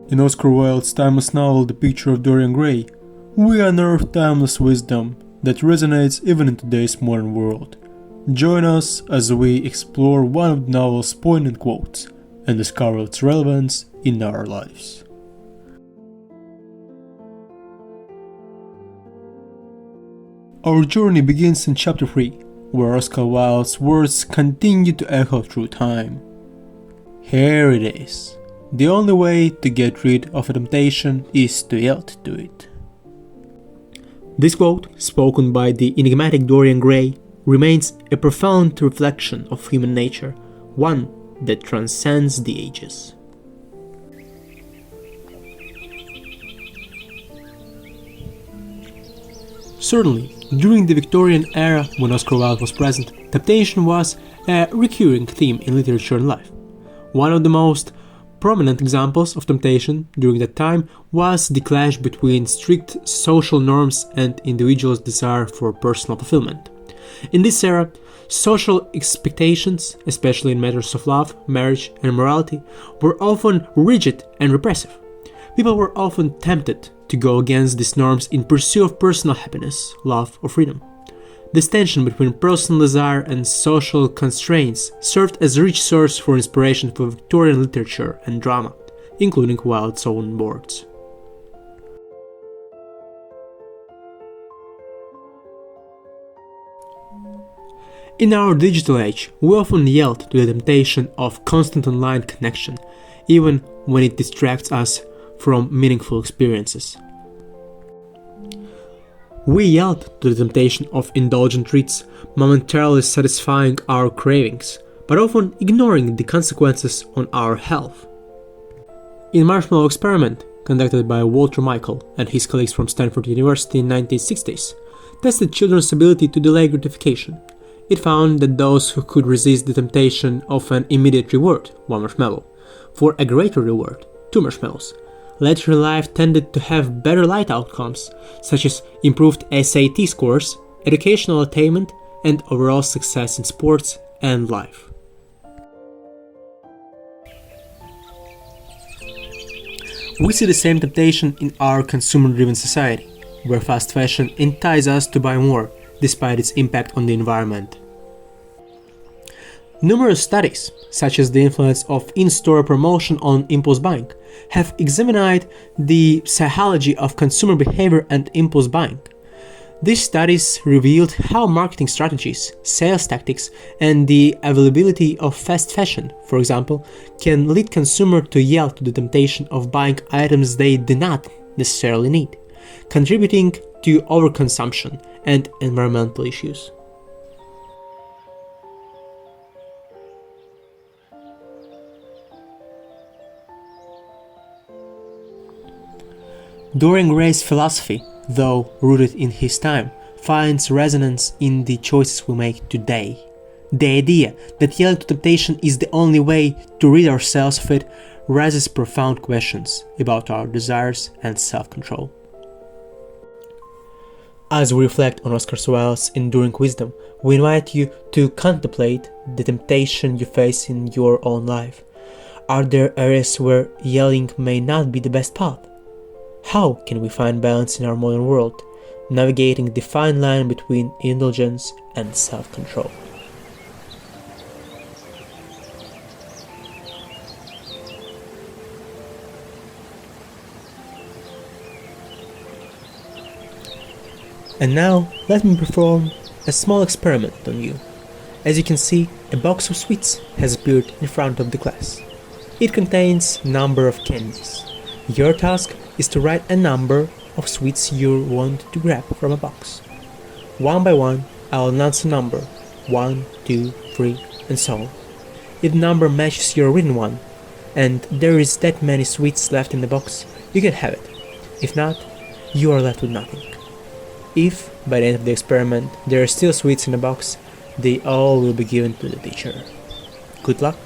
In Oscar Wilde's timeless novel The Picture of Dorian Gray, we unearth timeless wisdom that resonates even in today's modern world. Join us as we explore one of the novel's poignant quotes and discover its relevance in our lives. Our journey begins in chapter 3, where Oscar Wilde's words continue to echo through time. Here it is. The only way to get rid of a temptation is to yield to it. This quote, spoken by the enigmatic Dorian Gray, remains a profound reflection of human nature, one that transcends the ages. Certainly, during the Victorian era when Oscar Wilde was present, temptation was a recurring theme in literature and life. One of the most prominent examples of temptation during that time was the clash between strict social norms and individuals' desire for personal fulfillment. In this era, social expectations, especially in matters of love, marriage, and morality, were often rigid and repressive. People were often tempted to go against these norms in pursuit of personal happiness, love, or freedom. This tension between personal desire and social constraints served as a rich source for inspiration for Victorian literature and drama, including Wilde's own words. In our digital age, we often yield to the temptation of constant online connection, even when it distracts us from meaningful experiences. We yield to the temptation of indulgent treats, momentarily satisfying our cravings, but often ignoring the consequences on our health. In Marshmallow Experiment, conducted by Walter Michael and his colleagues from Stanford University in the 1960s, tested children's ability to delay gratification. It found that those who could resist the temptation of an immediate reward, one marshmallow, for a greater reward, two marshmallows, later in life tended to have better life outcomes, such as improved SAT scores, educational attainment, and overall success in sports and life. We see the same temptation in our consumer-driven society, where fast fashion entices us to buy more, despite its impact on the environment. Numerous studies, such as the influence of in-store promotion on impulse buying, have examined the psychology of consumer behavior and impulse buying. These studies revealed how marketing strategies, sales tactics, and the availability of fast fashion, for example, can lead consumers to yield to the temptation of buying items they do not necessarily need, contributing to overconsumption and environmental issues. Dorian Gray's philosophy, though rooted in his time, finds resonance in the choices we make today. The idea that yielding to temptation is the only way to rid ourselves of it raises profound questions about our desires and self-control. As we reflect on Oscar Wilde's enduring wisdom, we invite you to contemplate the temptation you face in your own life. Are there areas where yielding may not be the best path? How can we find balance in our modern world, navigating the fine line between indulgence and self-control? And now, let me perform a small experiment on you. As you can see, a box of sweets has appeared in front of the class. It contains a number of candies. Your task is to write a number of sweets you want to grab from a box. One by one, I'll announce a number, 1, 2, 3, and so on. If the number matches your written one, and there is that many sweets left in the box, you can have it. If not, you are left with nothing. If, by the end of the experiment, there are still sweets in the box, they all will be given to the teacher. Good luck!